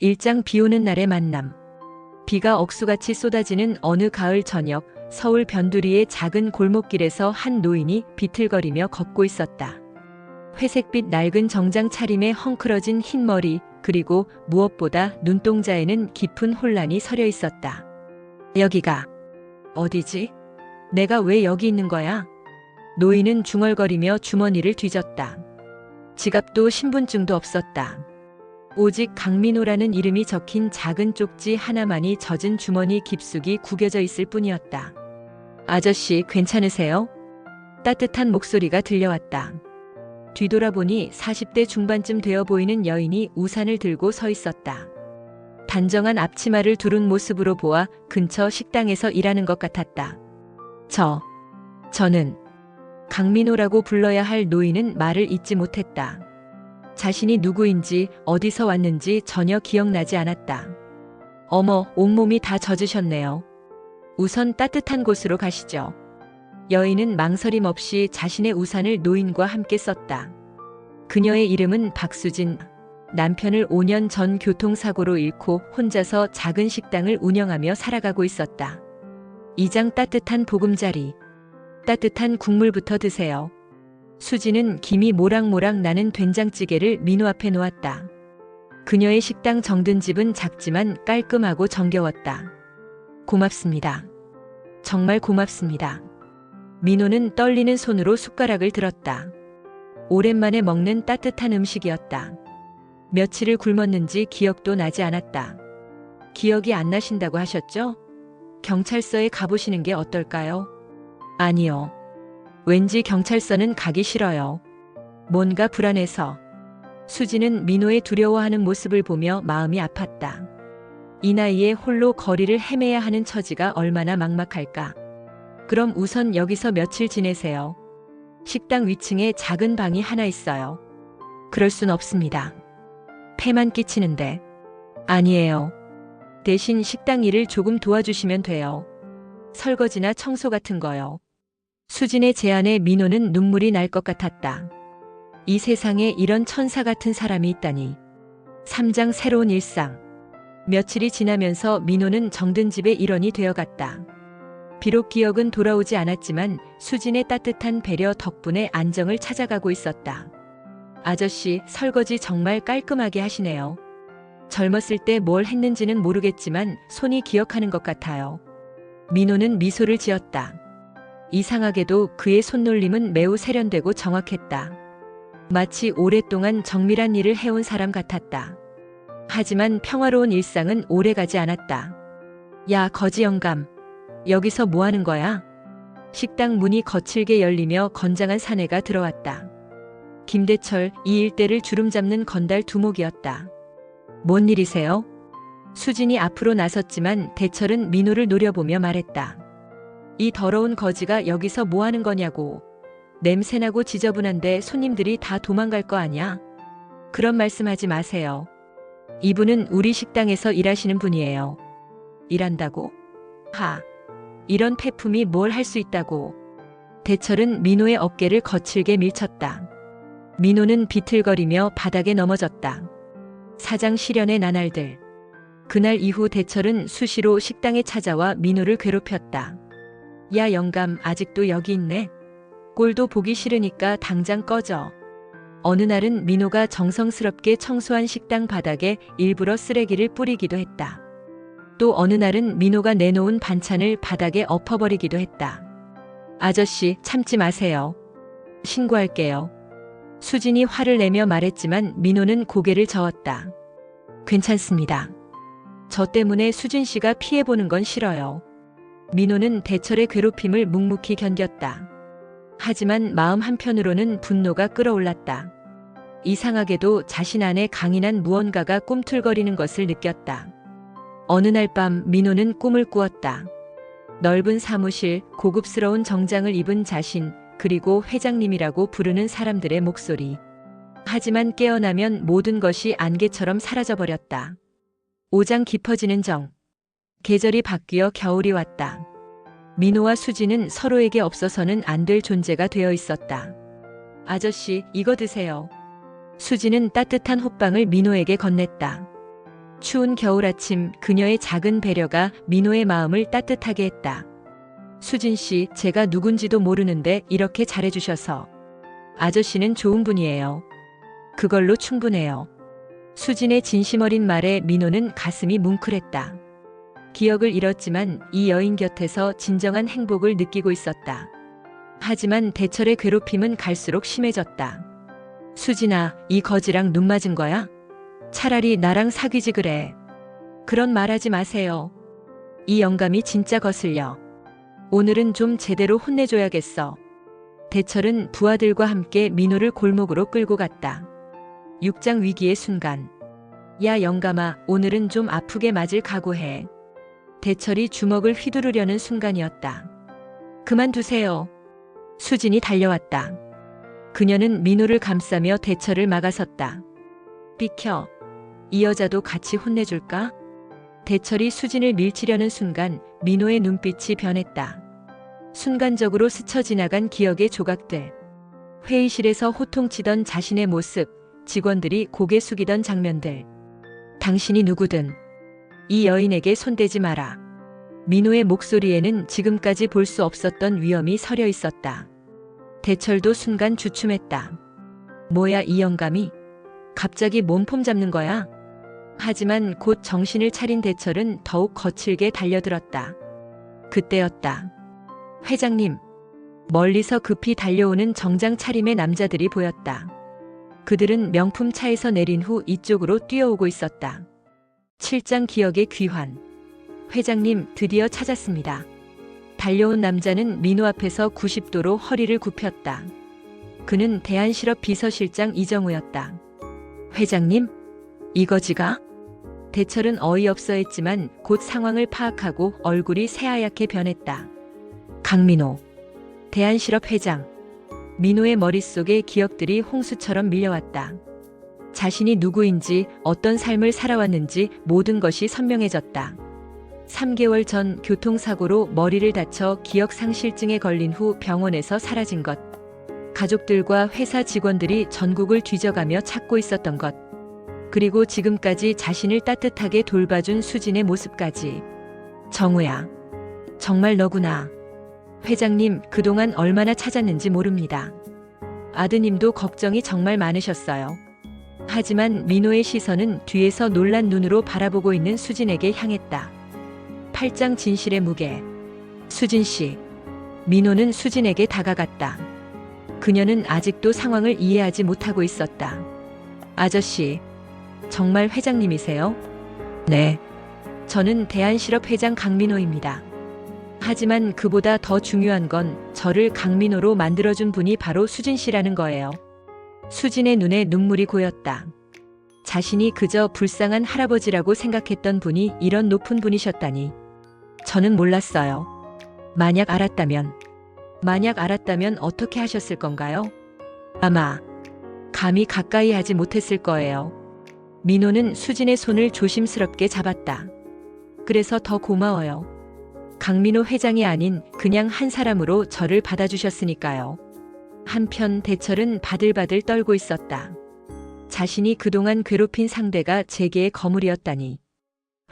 일장 비 오는 날의 만남. 비가 억수같이 쏟아지는 어느 가을 저녁, 서울 변두리의 작은 골목길에서 한 노인이 비틀거리며 걷고 있었다. 회색빛 낡은 정장 차림에 헝클어진 흰 머리, 그리고 무엇보다 눈동자에는 깊은 혼란이 서려 있었다. 여기가 어디지? 내가 왜 여기 있는 거야? 노인은 중얼거리며 주머니를 뒤졌다. 지갑도 신분증도 없었다. 오직 강민호라는 이름이 적힌 작은 쪽지 하나만이 젖은 주머니 깊숙이 구겨져 있을 뿐이었다. 아저씨, 괜찮으세요? 따뜻한 목소리가 들려왔다. 뒤돌아보니 40대 중반쯤 되어 보이는 여인이 우산을 들고 서 있었다. 단정한 앞치마를 두른 모습으로 보아 근처 식당에서 일하는 것 같았다. 저는 강민호라고 불러야 할 노인은 말을 잇지 못했다. 자신이 누구인지 어디서 왔는지 전혀 기억나지 않았다. 어머, 온몸이 다 젖으셨네요. 우선 따뜻한 곳으로 가시죠. 여인은 망설임 없이 자신의 우산을 노인과 함께 썼다. 그녀의 이름은 박수진. 남편을 5년 전 교통사고로 잃고 혼자서 작은 식당을 운영하며 살아가고 있었다. 이 장 따뜻한 보금자리. 따뜻한 국물부터 드세요. 수지는 김이 모락모락 나는 된장찌개를 민호 앞에 놓았다. 그녀의 식당 정든 집은 작지만 깔끔하고 정겨웠다. 고맙습니다. 정말 고맙습니다. 민호는 떨리는 손으로 숟가락을 들었다. 오랜만에 먹는 따뜻한 음식이었다. 며칠을 굶었는지 기억도 나지 않았다. 기억이 안 나신다고 하셨죠? 경찰서에 가보시는 게 어떨까요? 아니요. 왠지 경찰서는 가기 싫어요. 뭔가 불안해서. 수지는 민호의 두려워하는 모습을 보며 마음이 아팠다. 이 나이에 홀로 거리를 헤매야 하는 처지가 얼마나 막막할까. 그럼 우선 여기서 며칠 지내세요. 식당 위층에 작은 방이 하나 있어요. 그럴 순 없습니다. 폐만 끼치는데. 아니에요. 대신 식당 일을 조금 도와주시면 돼요. 설거지나 청소 같은 거요. 수진의 제안에 민호는 눈물이 날 것 같았다. 이 세상에 이런 천사 같은 사람이 있다니. 3장 새로운 일상. 며칠이 지나면서 민호는 정든 집의 일원이 되어갔다. 비록 기억은 돌아오지 않았지만 수진의 따뜻한 배려 덕분에 안정을 찾아가고 있었다. 아저씨, 설거지 정말 깔끔하게 하시네요. 젊었을 때 뭘 했는지는 모르겠지만 손이 기억하는 것 같아요. 민호는 미소를 지었다. 이상하게도 그의 손놀림은 매우 세련되고 정확했다. 마치 오랫동안 정밀한 일을 해온 사람 같았다. 하지만 평화로운 일상은 오래가지 않았다. 야, 거지 영감. 여기서 뭐 하는 거야? 식당 문이 거칠게 열리며 건장한 사내가 들어왔다. 김대철, 이 일대를 주름잡는 건달 두목이었다. 뭔 일이세요? 수진이 앞으로 나섰지만 대철은 민호를 노려보며 말했다. 이 더러운 거지가 여기서 뭐 하는 거냐고. 냄새나고 지저분한데 손님들이 다 도망갈 거 아냐? 그런 말씀하지 마세요. 이분은 우리 식당에서 일하시는 분이에요. 일한다고? 이런 폐품이 뭘 할 수 있다고. 대철은 민호의 어깨를 거칠게 밀쳤다. 민호는 비틀거리며 바닥에 넘어졌다. 사장 실연의 나날들. 그날 이후 대철은 수시로 식당에 찾아와 민호를 괴롭혔다. 야, 영감, 아직도 여기 있네? 꼴도 보기 싫으니까 당장 꺼져. 어느 날은 민호가 정성스럽게 청소한 식당 바닥에 일부러 쓰레기를 뿌리기도 했다. 또 어느 날은 민호가 내놓은 반찬을 바닥에 엎어버리기도 했다. 아저씨, 참지 마세요. 신고할게요. 수진이 화를 내며 말했지만 민호는 고개를 저었다. 괜찮습니다. 저 때문에 수진 씨가 피해보는 건 싫어요. 민호는 대철의 괴롭힘을 묵묵히 견뎠다. 하지만 마음 한편으로는 분노가 끓어올랐다. 이상하게도 자신 안에 강인한 무언가가 꿈틀거리는 것을 느꼈다. 어느 날 밤 민호는 꿈을 꾸었다. 넓은 사무실, 고급스러운 정장을 입은 자신, 그리고 회장님이라고 부르는 사람들의 목소리. 하지만 깨어나면 모든 것이 안개처럼 사라져버렸다. 5장 깊어지는 정. 계절이 바뀌어 겨울이 왔다. 민호와 수지는 서로에게 없어서는 안 될 존재가 되어 있었다. 아저씨, 이거 드세요. 수지는 따뜻한 호빵을 민호에게 건넸다. 추운 겨울 아침 그녀의 작은 배려가 민호의 마음을 따뜻하게 했다. 수진 씨, 제가 누군지도 모르는데 이렇게 잘해주셔서. 아저씨는 좋은 분이에요. 그걸로 충분해요. 수진의 진심 어린 말에 민호는 가슴이 뭉클했다. 기억을 잃었지만 이 여인 곁에서 진정한 행복을 느끼고 있었다. 하지만 대철의 괴롭힘은 갈수록 심해졌다. 수진아, 이 거지랑 눈 맞은 거야? 차라리 나랑 사귀지 그래. 그런 말하지 마세요. 이 영감이 진짜 거슬려. 오늘은 좀 제대로 혼내줘야겠어. 대철은 부하들과 함께 민호를 골목으로 끌고 갔다. 육장 위기의 순간. 야 영감아, 오늘은 좀 아프게 맞을 각오해. 대철이 주먹을 휘두르려는 순간이었다. 그만두세요. 수진이 달려왔다. 그녀는 민호를 감싸며 대철을 막아섰다. 비켜. 이 여자도 같이 혼내줄까? 대철이 수진을 밀치려는 순간 민호의 눈빛이 변했다. 순간적으로 스쳐 지나간 기억의 조각들. 회의실에서 호통치던 자신의 모습, 직원들이 고개 숙이던 장면들. 당신이 누구든 이 여인에게 손대지 마라. 민호의 목소리에는 지금까지 볼 수 없었던 위험이 서려 있었다. 대철도 순간 주춤했다. 뭐야 이 영감이? 갑자기 몸폼 잡는 거야? 하지만 곧 정신을 차린 대철은 더욱 거칠게 달려들었다. 그때였다. 회장님. 멀리서 급히 달려오는 정장 차림의 남자들이 보였다. 그들은 명품 차에서 내린 후 이쪽으로 뛰어오고 있었다. 7장 기억의 귀환. 회장님, 드디어 찾았습니다. 달려온 남자는 민호 앞에서 90도로 허리를 굽혔다. 그는 대한실업 비서실장 이정우였다. 회장님? 이거지가? 대철은 어이없어 했지만 곧 상황을 파악하고 얼굴이 새하얗게 변했다. 강민호. 대한실업 회장. 민호의 머릿속에 기억들이 홍수처럼 밀려왔다. 자신이 누구인지, 어떤 삶을 살아왔는지 모든 것이 선명해졌다. 3개월 전 교통사고로 머리를 다쳐 기억상실증에 걸린 후 병원에서 사라진 것. 가족들과 회사 직원들이 전국을 뒤져가며 찾고 있었던 것. 그리고 지금까지 자신을 따뜻하게 돌봐준 수진의 모습까지. 정우야. 정말 너구나. 회장님, 그동안 얼마나 찾았는지 모릅니다. 아드님도 걱정이 정말 많으셨어요. 하지만 민호의 시선은 뒤에서 놀란 눈으로 바라보고 있는 수진에게 향했다. 8장 진실의 무게. 수진 씨. 민호는 수진에게 다가갔다. 그녀는 아직도 상황을 이해하지 못하고 있었다. 아저씨. 정말 회장님이세요? 네. 저는 대한실업 회장 강민호입니다. 하지만 그보다 더 중요한 건 저를 강민호로 만들어준 분이 바로 수진 씨라는 거예요. 수진의 눈에 눈물이 고였다. 자신이 그저 불쌍한 할아버지라고 생각했던 분이 이런 높은 분이셨다니. 저는 몰랐어요. 만약 알았다면 어떻게 하셨을 건가요? 아마 감히 가까이 하지 못했을 거예요. 민호는 수진의 손을 조심스럽게 잡았다. 그래서 더 고마워요. 강민호 회장이 아닌 그냥 한 사람으로 저를 받아주셨으니까요. 한편 대철은 바들바들 떨고 있었다. 자신이 그동안 괴롭힌 상대가 제게의 거물이었다니.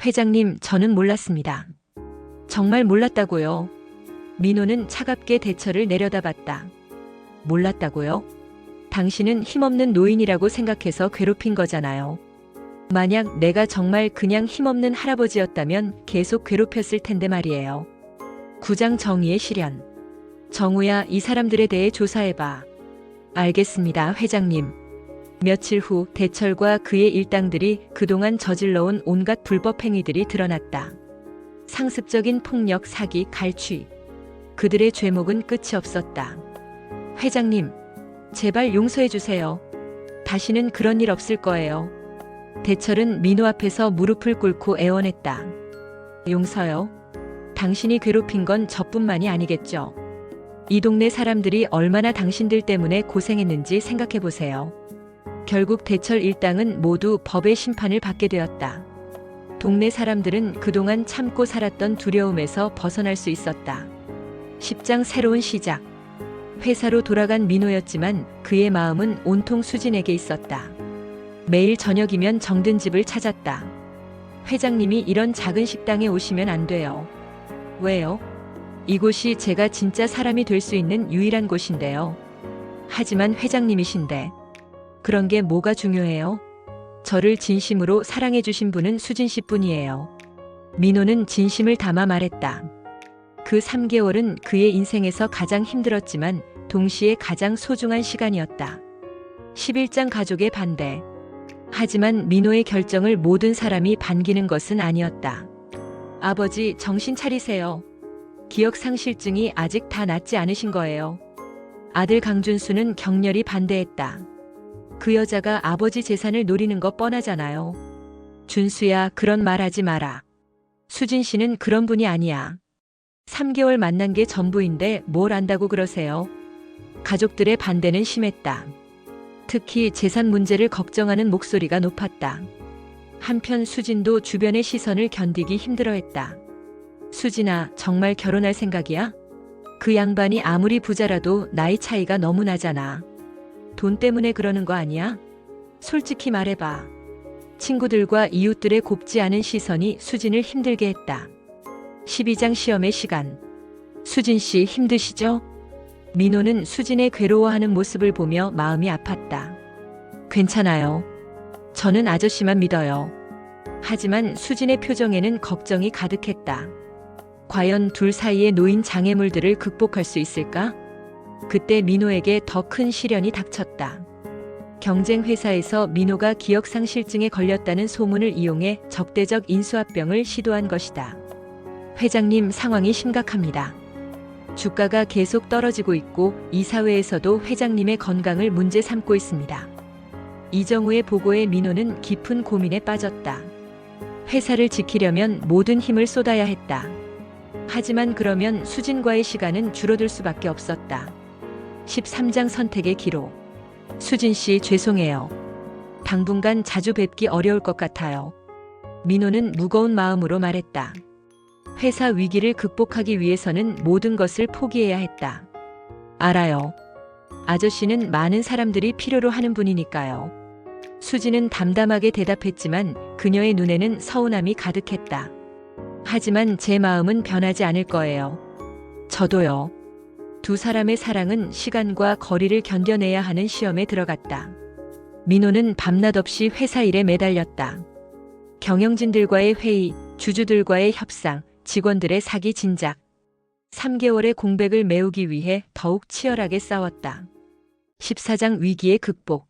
회장님, 저는 몰랐습니다. 정말 몰랐다고요. 민호는 차갑게 대철을 내려다봤다. 몰랐다고요? 당신은 힘없는 노인이라고 생각해서 괴롭힌 거잖아요. 만약 내가 정말 그냥 힘없는 할아버지였다면 계속 괴롭혔을 텐데 말이에요. 9장 정의의 실현. 정우야, 이 사람들에 대해 조사해봐. 알겠습니다, 회장님. 며칠 후 대철과 그의 일당들이 그동안 저질러온 온갖 불법 행위들이 드러났다. 상습적인 폭력, 사기, 갈취. 그들의 죄목은 끝이 없었다. 회장님, 제발 용서해주세요. 다시는 그런 일 없을 거예요. 대철은 민호 앞에서 무릎을 꿇고 애원했다. 용서요? 당신이 괴롭힌 건 저뿐만이 아니겠죠. 이 동네 사람들이 얼마나 당신들 때문에 고생했는지 생각해보세요. 결국 대철 일당은 모두 법의 심판을 받게 되었다. 동네 사람들은 그동안 참고 살았던 두려움에서 벗어날 수 있었다. 10장 새로운 시작. 회사로 돌아간 민호였지만 그의 마음은 온통 수진에게 있었다. 매일 저녁이면 정든 집을 찾았다. 회장님이 이런 작은 식당에 오시면 안 돼요. 왜요? 이곳이 제가 진짜 사람이 될 수 있는 유일한 곳인데요. 하지만 회장님이신데 그런 게 뭐가 중요해요? 저를 진심으로 사랑해주신 분은 수진 씨뿐이에요. 민호는 진심을 담아 말했다. 그 3개월은 그의 인생에서 가장 힘들었지만 동시에 가장 소중한 시간이었다. 11장 가족의 반대. 하지만 민호의 결정을 모든 사람이 반기는 것은 아니었다. 아버지, 정신 차리세요. 기억상실증이 아직 다 낫지 않으신 거예요. 아들 강준수는 격렬히 반대했다. 그 여자가 아버지 재산을 노리는 거 뻔하잖아요. 준수야, 그런 말 하지 마라. 수진 씨는 그런 분이 아니야. 3개월 만난 게 전부인데 뭘 안다고 그러세요? 가족들의 반대는 심했다. 특히 재산 문제를 걱정하는 목소리가 높았다. 한편 수진도 주변의 시선을 견디기 힘들어했다. 수진아, 정말 결혼할 생각이야? 그 양반이 아무리 부자라도 나이 차이가 너무 나잖아. 돈 때문에 그러는 거 아니야? 솔직히 말해봐. 친구들과 이웃들의 곱지 않은 시선이 수진을 힘들게 했다. 12장 시험의 시간. 수진 씨 힘드시죠? 민호는 수진의 괴로워하는 모습을 보며 마음이 아팠다. 괜찮아요. 저는 아저씨만 믿어요. 하지만 수진의 표정에는 걱정이 가득했다. 과연 둘 사이에 놓인 장애물들을 극복할 수 있을까? 그때 민호에게 더 큰 시련이 닥쳤다. 경쟁 회사에서 민호가 기억상실증에 걸렸다는 소문을 이용해 적대적 인수합병을 시도한 것이다. 회장님, 상황이 심각합니다. 주가가 계속 떨어지고 있고 이사회에서도 회장님의 건강을 문제 삼고 있습니다. 이정우의 보고에 민호는 깊은 고민에 빠졌다. 회사를 지키려면 모든 힘을 쏟아야 했다. 하지만 그러면 수진과의 시간은 줄어들 수밖에 없었다. 13장 선택의 기로. 수진 씨, 죄송해요. 당분간 자주 뵙기 어려울 것 같아요. 민호는 무거운 마음으로 말했다. 회사 위기를 극복하기 위해서는 모든 것을 포기해야 했다. 알아요. 아저씨는 많은 사람들이 필요로 하는 분이니까요. 수진은 담담하게 대답했지만 그녀의 눈에는 서운함이 가득했다. 하지만 제 마음은 변하지 않을 거예요. 저도요. 두 사람의 사랑은 시간과 거리를 견뎌내야 하는 시험에 들어갔다. 민호는 밤낮 없이 회사 일에 매달렸다. 경영진들과의 회의, 주주들과의 협상, 직원들의 사기 진작. 3개월의 공백을 메우기 위해 더욱 치열하게 싸웠다. 14장 위기의 극복.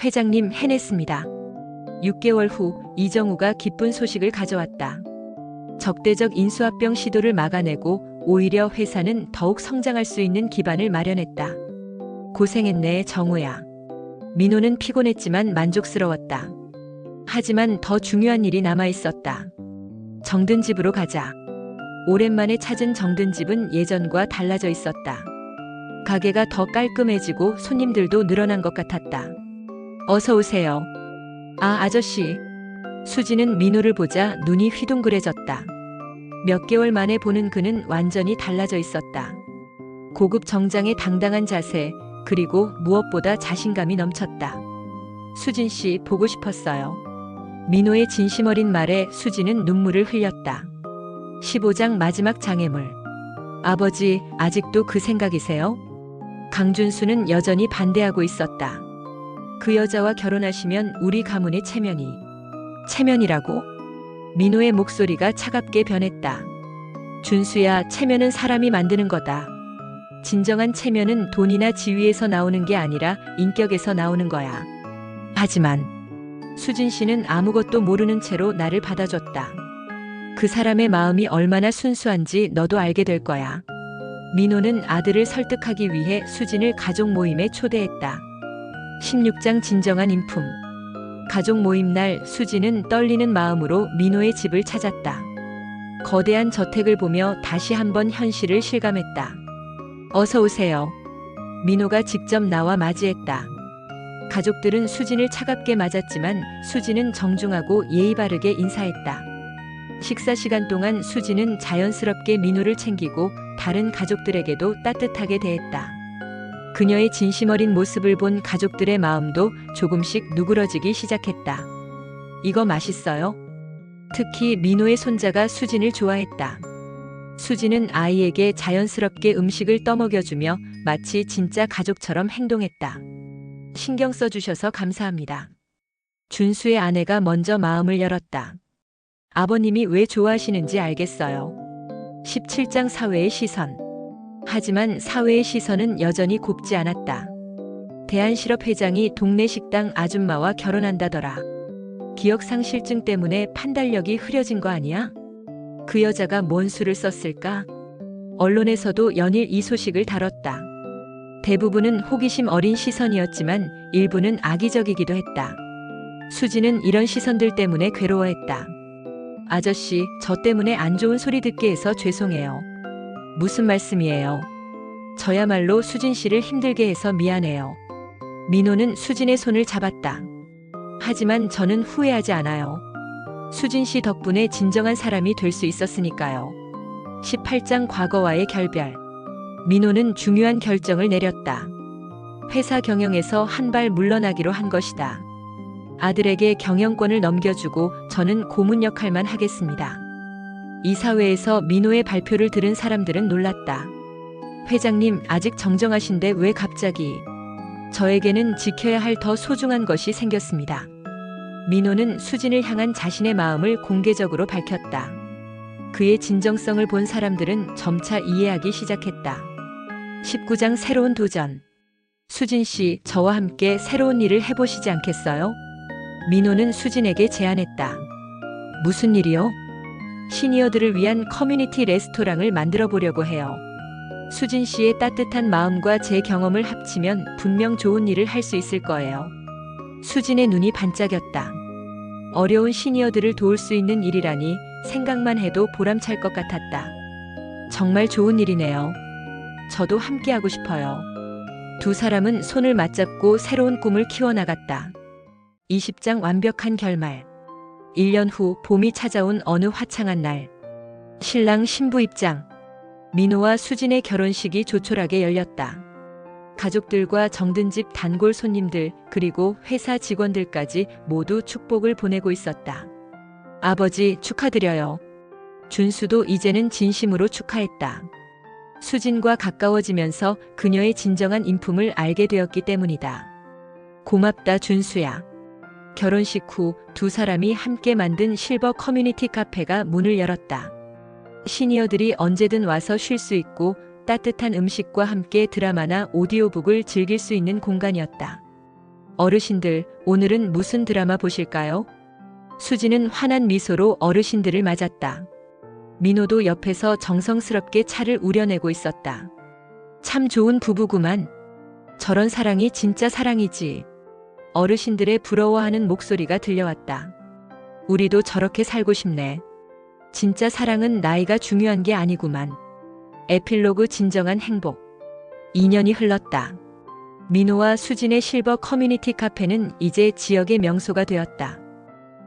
회장님, 해냈습니다. 6개월 후 이정우가 기쁜 소식을 가져왔다. 적대적 인수합병 시도를 막아내고 오히려 회사는 더욱 성장할 수 있는 기반을 마련했다. 고생했네, 정우야. 민호는 피곤했지만 만족스러웠다. 하지만 더 중요한 일이 남아 있었다. 정든 집으로 가자. 오랜만에 찾은 정든 집은 예전과 달라져 있었다. 가게가 더 깔끔해지고 손님들도 늘어난 것 같았다. 어서 오세요. 아, 아저씨. 수지는 민호를 보자 눈이 휘둥그레졌다. 몇 개월 만에 보는 그는 완전히 달라져 있었다. 고급 정장의 당당한 자세, 그리고 무엇보다 자신감이 넘쳤다. 수진 씨, 보고 싶었어요. 민호의 진심 어린 말에 수지는 눈물을 흘렸다. 15장 마지막 장애물. 아버지, 아직도 그 생각이세요? 강준수는 여전히 반대하고 있었다. 그 여자와 결혼하시면 우리 가문의 체면이. 체면이라고? 민호의 목소리가 차갑게 변했다. 준수야, 체면은 사람이 만드는 거다. 진정한 체면은 돈이나 지위에서 나오는 게 아니라 인격에서 나오는 거야. 하지만 수진 씨는 아무것도 모르는 채로 나를 받아줬다. 그 사람의 마음이 얼마나 순수한지 너도 알게 될 거야. 민호는 아들을 설득하기 위해 수진을 가족 모임에 초대했다. 16장 진정한 인품. 가족 모임 날 수진은 떨리는 마음으로 민호의 집을 찾았다. 거대한 저택을 보며 다시 한번 현실을 실감했다. 어서 오세요. 민호가 직접 나와 맞이했다. 가족들은 수진을 차갑게 맞았지만 수진은 정중하고 예의 바르게 인사했다. 식사 시간 동안 수진은 자연스럽게 민호를 챙기고 다른 가족들에게도 따뜻하게 대했다. 그녀의 진심 어린 모습을 본 가족들의 마음도 조금씩 누그러지기 시작했다. 이거 맛있어요? 특히 민호의 손자가 수진을 좋아했다. 수진은 아이에게 자연스럽게 음식을 떠먹여주며 마치 진짜 가족처럼 행동했다. 신경 써주셔서 감사합니다. 준수의 아내가 먼저 마음을 열었다. 아버님이 왜 좋아하시는지 알겠어요. 17장 사회의 시선. 하지만 사회의 시선은 여전히 곱지 않았다. 대한실업 회장이 동네 식당 아줌마와 결혼한다더라. 기억상실증 때문에 판단력이 흐려진 거 아니야? 그 여자가 뭔 수를 썼을까? 언론에서도 연일 이 소식을 다뤘다. 대부분은 호기심 어린 시선이었지만 일부는 악의적이기도 했다. 수지는 이런 시선들 때문에 괴로워했다. 아저씨, 저 때문에 안 좋은 소리 듣게 해서 죄송해요. 무슨 말씀이에요? 저야말로 수진 씨를 힘들게 해서 미안해요. 민호는 수진의 손을 잡았다. 하지만 저는 후회하지 않아요. 수진 씨 덕분에 진정한 사람이 될 수 있었으니까요. 18장 과거와의 결별. 민호는 중요한 결정을 내렸다. 회사 경영에서 한 발 물러나기로 한 것이다. 아들에게 경영권을 넘겨주고 저는 고문 역할만 하겠습니다. 이사회에서 민호의 발표를 들은 사람들은 놀랐다. 회장님, 아직 정정하신데 왜 갑자기? 저에게는 지켜야 할 더 소중한 것이 생겼습니다. 민호는 수진을 향한 자신의 마음을 공개적으로 밝혔다. 그의 진정성을 본 사람들은 점차 이해하기 시작했다. 19장 새로운 도전. 수진 씨, 저와 함께 새로운 일을 해보시지 않겠어요? 민호는 수진에게 제안했다. 무슨 일이요? 시니어들을 위한 커뮤니티 레스토랑을 만들어 보려고 해요. 수진 씨의 따뜻한 마음과 제 경험을 합치면 분명 좋은 일을 할 수 있을 거예요. 수진의 눈이 반짝였다. 어려운 시니어들을 도울 수 있는 일이라니 생각만 해도 보람찰 것 같았다. 정말 좋은 일이네요. 저도 함께하고 싶어요. 두 사람은 손을 맞잡고 새로운 꿈을 키워나갔다. 20장 완벽한 결말. 1년 후 봄이 찾아온 어느 화창한 날. 신랑 신부 입장. 민호와 수진의 결혼식이 조촐하게 열렸다. 가족들과 정든 집 단골 손님들 그리고 회사 직원들까지 모두 축복을 보내고 있었다. 아버지 축하드려요. 준수도 이제는 진심으로 축하했다. 수진과 가까워지면서 그녀의 진정한 인품을 알게 되었기 때문이다. 고맙다 준수야. 결혼식 후 두 사람이 함께 만든 실버 커뮤니티 카페가 문을 열었다. 시니어들이 언제든 와서 쉴 수 있고 따뜻한 음식과 함께 드라마나 오디오북을 즐길 수 있는 공간이었다. 어르신들, 오늘은 무슨 드라마 보실까요? 수지는 환한 미소로 어르신들을 맞았다. 민호도 옆에서 정성스럽게 차를 우려내고 있었다. 참 좋은 부부구만. 저런 사랑이 진짜 사랑이지. 어르신들의 부러워하는 목소리가 들려왔다. 우리도 저렇게 살고 싶네. 진짜 사랑은 나이가 중요한 게 아니구만. 에필로그 진정한 행복. 2년이 흘렀다. 민호와 수진의 실버 커뮤니티 카페는 이제 지역의 명소가 되었다.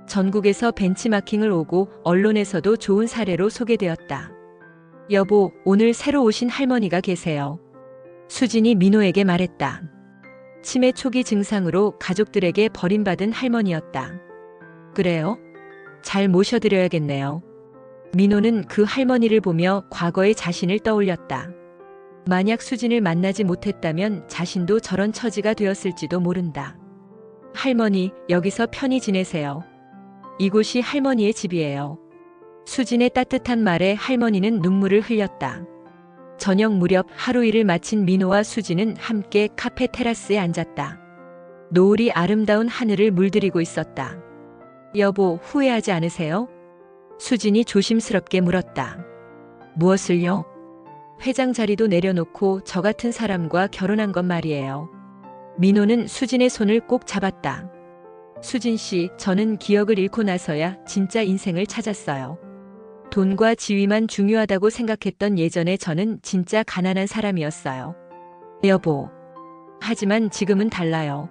전국에서 벤치마킹을 오고 언론에서도 좋은 사례로 소개되었다. 여보, 오늘 새로 오신 할머니가 계세요. 수진이 민호에게 말했다. 치매 초기 증상으로 가족들에게 버림받은 할머니였다. 그래요? 잘 모셔드려야겠네요. 민호는 그 할머니를 보며 과거의 자신을 떠올렸다. 만약 수진을 만나지 못했다면 자신도 저런 처지가 되었을지도 모른다. 할머니, 여기서 편히 지내세요. 이곳이 할머니의 집이에요. 수진의 따뜻한 말에 할머니는 눈물을 흘렸다. 저녁 무렵 하루 일을 마친 민호와 수진은 함께 카페 테라스에 앉았다. 노을이 아름다운 하늘을 물들이고 있었다. 여보, 후회하지 않으세요? 수진이 조심스럽게 물었다. 무엇을요? 회장 자리도 내려놓고 저 같은 사람과 결혼한 건 말이에요. 민호는 수진의 손을 꼭 잡았다. 수진 씨, 저는 기억을 잃고 나서야 진짜 인생을 찾았어요. 돈과 지위만 중요하다고 생각했던 예전에 저는 진짜 가난한 사람이었어요. 여보. 하지만 지금은 달라요.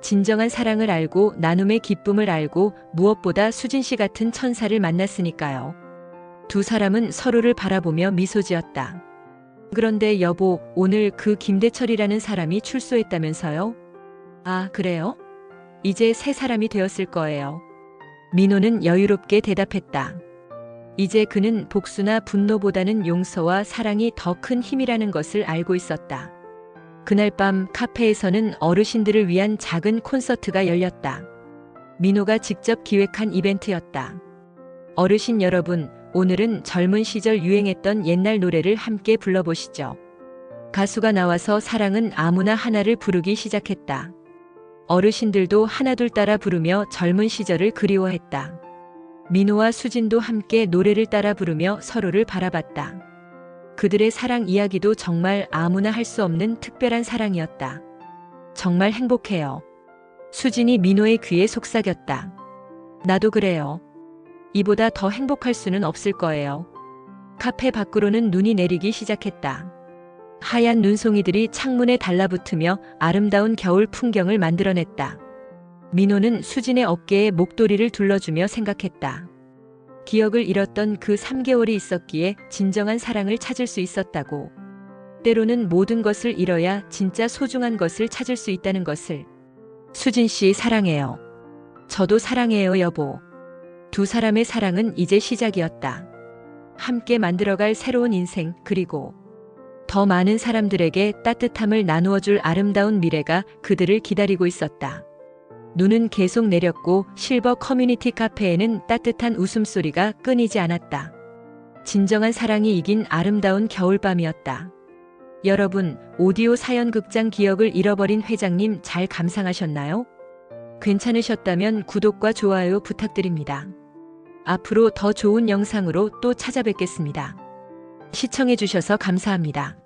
진정한 사랑을 알고 나눔의 기쁨을 알고 무엇보다 수진 씨 같은 천사를 만났으니까요. 두 사람은 서로를 바라보며 미소 지었다. 그런데 여보, 오늘 그 김대철이라는 사람이 출소했다면서요? 아, 그래요? 이제 새 사람이 되었을 거예요. 민호는 여유롭게 대답했다. 이제 그는 복수나 분노보다는 용서와 사랑이 더 큰 힘이라는 것을 알고 있었다. 그날 밤 카페에서는 어르신들을 위한 작은 콘서트가 열렸다. 민호가 직접 기획한 이벤트였다. 어르신 여러분, 오늘은 젊은 시절 유행했던 옛날 노래를 함께 불러보시죠. 가수가 나와서 사랑은 아무나 하나를 부르기 시작했다. 어르신들도 하나둘 따라 부르며 젊은 시절을 그리워했다. 민호와 수진도 함께 노래를 따라 부르며 서로를 바라봤다. 그들의 사랑 이야기도 정말 아무나 할 수 없는 특별한 사랑이었다. 정말 행복해요. 수진이 민호의 귀에 속삭였다. 나도 그래요. 이보다 더 행복할 수는 없을 거예요. 카페 밖으로는 눈이 내리기 시작했다. 하얀 눈송이들이 창문에 달라붙으며 아름다운 겨울 풍경을 만들어냈다. 민호는 수진의 어깨에 목도리를 둘러주며 생각했다. 기억을 잃었던 그 3개월이 있었기에 진정한 사랑을 찾을 수 있었다고. 때로는 모든 것을 잃어야 진짜 소중한 것을 찾을 수 있다는 것을. 수진 씨 사랑해요. 저도 사랑해요, 여보. 두 사람의 사랑은 이제 시작이었다. 함께 만들어갈 새로운 인생, 그리고 더 많은 사람들에게 따뜻함을 나누어줄 아름다운 미래가 그들을 기다리고 있었다. 눈은 계속 내렸고 실버 커뮤니티 카페에는 따뜻한 웃음소리가 끊이지 않았다. 진정한 사랑이 이긴 아름다운 겨울밤이었다. 여러분, 오디오 사연극장 기억을 잃어버린 회장님 잘 감상하셨나요? 괜찮으셨다면 구독과 좋아요 부탁드립니다. 앞으로 더 좋은 영상으로 또 찾아뵙겠습니다. 시청해주셔서 감사합니다.